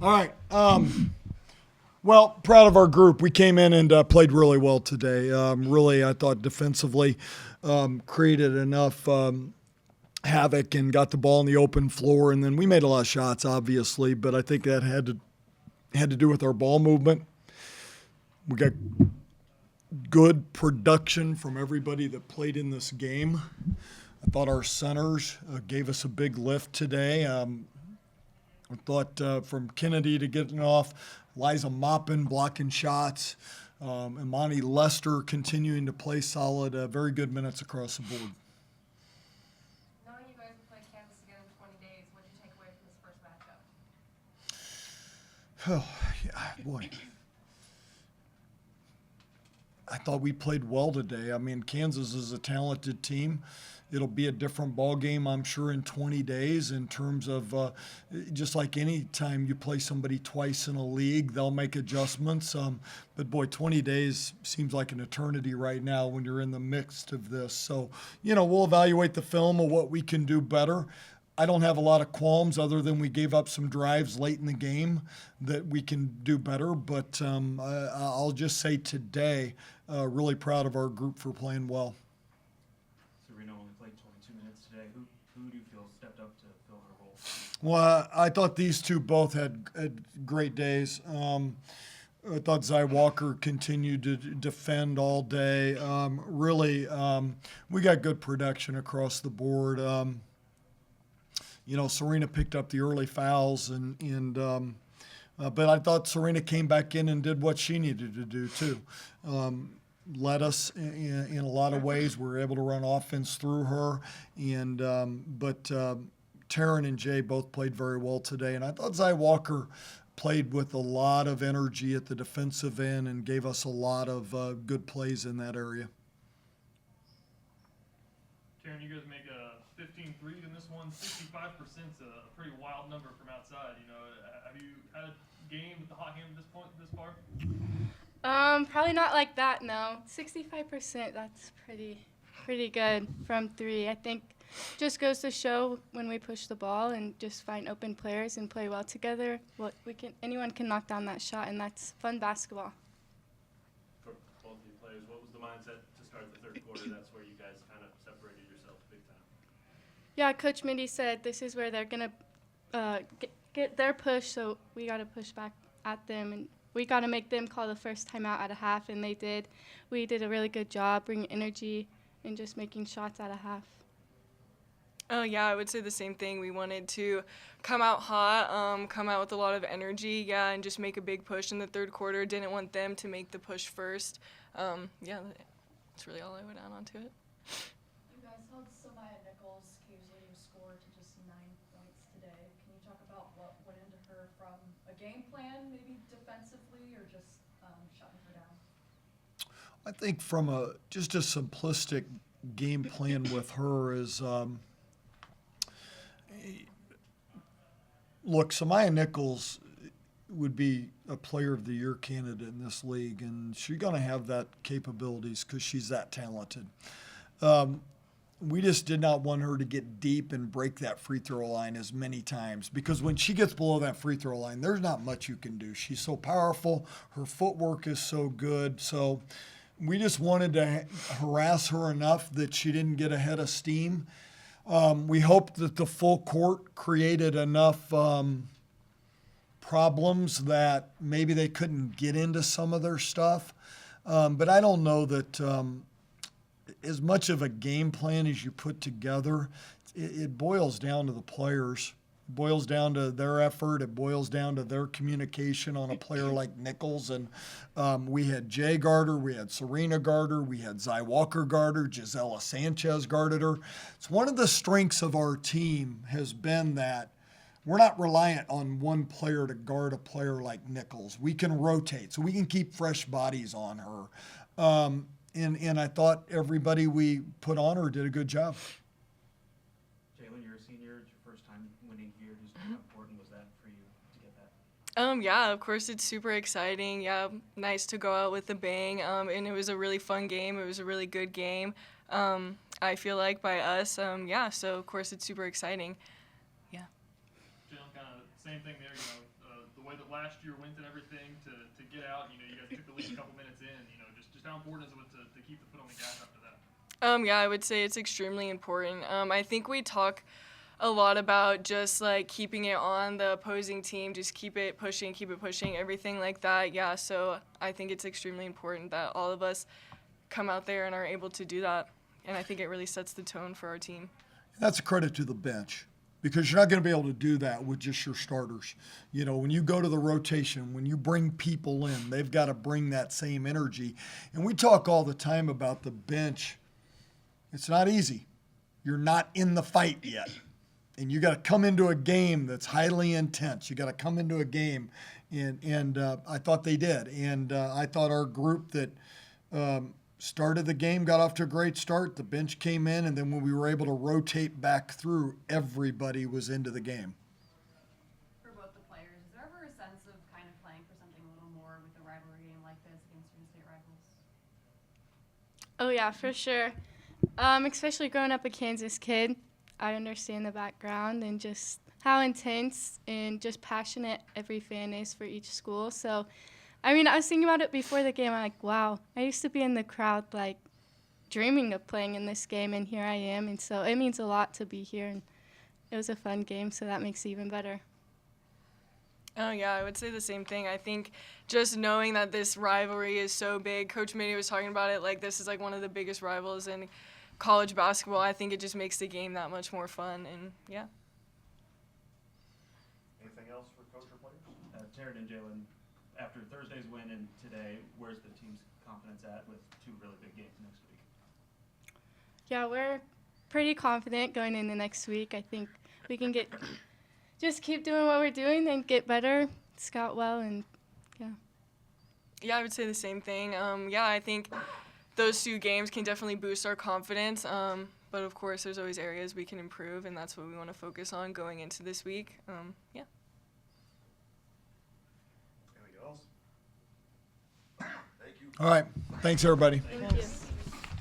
All right. Well, proud of our group. We came in and played really well today. Really, I thought defensively created enough havoc and got the ball in the open floor, and then we made a lot of shots, obviously. But I think that had to do with our ball movement. We got good production from everybody that played in this game. I thought our centers gave us a big lift today. I thought from Kennedy to getting off, Liza mopping, blocking shots, Imani Lester continuing to play solid, very good minutes across the board. Knowing you guys will play Kansas again in 20 days, what did you take away from this first matchup? Oh, yeah, boy. I thought we played well today. I mean, Kansas is a talented team. It'll be a different ball game, I'm sure, in 20 days in terms of just like any time you play somebody twice in a league, they'll make adjustments. But, boy, 20 days seems like an eternity right now when you're in the midst of this. So, we'll evaluate the film of what we can do better. I don't have a lot of qualms other than we gave up some drives late in the game that we can do better. But I'll just say today, really proud of our group for playing well. Serena only played 22 minutes today. Who do you feel stepped up to fill her role? Well, I thought these two both had great days. I thought Zy Walker continued to defend all day. Really, we got good production across the board. Serena picked up the early fouls, but I thought Serena came back in and did what she needed to do too. Led us in a lot of ways. We were able to run offense through her, but Taryn and Jay both played very well today, and I thought Zy Walker played with a lot of energy at the defensive end and gave us a lot of good plays in that area. Taryn, you guys make 15 threes in this one. 65% is a pretty wild number from outside. Have you had a game with the hot hand this far? Probably not like that, no. 65%, that's pretty good from three. I think just goes to show when we push the ball and just find open players and play well together, anyone can knock down that shot, and that's fun basketball. For both of you players, what was the mindset to start the third quarter? That's where you guys kind of separated yourselves big time. Yeah, Coach Mittie said this is where they're going to get their push, so we got to push back at them, and we got to make them call the first timeout at a half, and they did. We did a really good job bringing energy and just making shots at a half. Oh, yeah, I would say the same thing. We wanted to come out hot, come out with a lot of energy, and just make a big push in the third quarter. Didn't want them to make the push first. That's really all I would add on to it. You guys held Samaya Nichols' Caves leading score to just 9 points today. Can you talk about what went into her from a game plan, maybe defensively, or just shutting her down? I think from just a simplistic game plan with her is look, Samaya Nichols would be a player of the year candidate in this league, and she's going to have that capabilities because she's that talented. We just did not want her to get deep and break that free throw line as many times, because when she gets below that free throw line, there's not much you can do. She's so powerful. Her footwork is so good. So we just wanted to harass her enough that she didn't get ahead of steam. We hoped that the full court created enough problems that maybe they couldn't get into some of their stuff. But I don't know that as much of a game plan as you put together, it boils down to the players. It boils down to their effort. It boils down to their communication on a player like Nichols. And we had Jay guard her, we had Serena guard her, we had Zy Walker guard her, Gisela Sanchez guarded her. It's one of the strengths of our team has been that we're not reliant on one player to guard a player like Nichols. We can rotate, so we can keep fresh bodies on her. And I thought everybody we put on her did a good job. Jaelyn, you're a senior. It's your first time winning here. Just how important was that for you to get that? Yeah, of course, it's super exciting. Yeah, nice to go out with a bang. And it was a really fun game. It was a really good game, I feel like, by us. So, of course, it's super exciting. Yeah. Jaelyn, kind of same thing there. The way last year went and everything to get out. You know, you guys took the lead a couple minutes in. You know, just how important is it to keep the foot on the gas after that? Yeah, I would say it's extremely important. I think we talk a lot about just like keeping it on the opposing team, just keep it pushing, everything like that. Yeah, so I think it's extremely important that all of us come out there and are able to do that. And I think it really sets the tone for our team. That's a credit to the bench because you're not going to be able to do that with just your starters. You know, when you go to the rotation, when you bring people in, they've got to bring that same energy. And we talk all the time about the bench. It's not easy. You're not in the fight yet. And you got to come into a game that's highly intense. You got to come into a game, and I thought they did. And I thought our group that started the game got off to a great start. The bench came in, and then when we were able to rotate back through, everybody was into the game. For both the players, is there ever a sense of kind of playing for something a little more with a rivalry game like this against your state rivals? Oh yeah, for sure. Especially growing up a Kansas kid, I understand the background and just how intense and just passionate every fan is for each school. So, I mean, I was thinking about it before the game. I'm like, wow, I used to be in the crowd, like, dreaming of playing in this game, and here I am. And so it means a lot to be here, and it was a fun game, so that makes it even better. Oh, yeah, I would say the same thing. I think just knowing that this rivalry is so big, Coach Mittie was talking about it, like this is like one of the biggest rivals in college basketball. I think it just makes the game that much more fun, and yeah. Anything else for coach or players? Taryn and Jaelyn, after Thursday's win and today, where's the team's confidence at with two really big games next week? Yeah, we're pretty confident going into next week. I think we can just keep doing what we're doing and get better, scout well, and yeah. Yeah, I would say the same thing. Yeah, I think those two games can definitely boost our confidence. But of course, there's always areas we can improve, and that's what we want to focus on going into this week. Yeah. Anything else? Thank you. All right. Thanks, everybody. Thank you.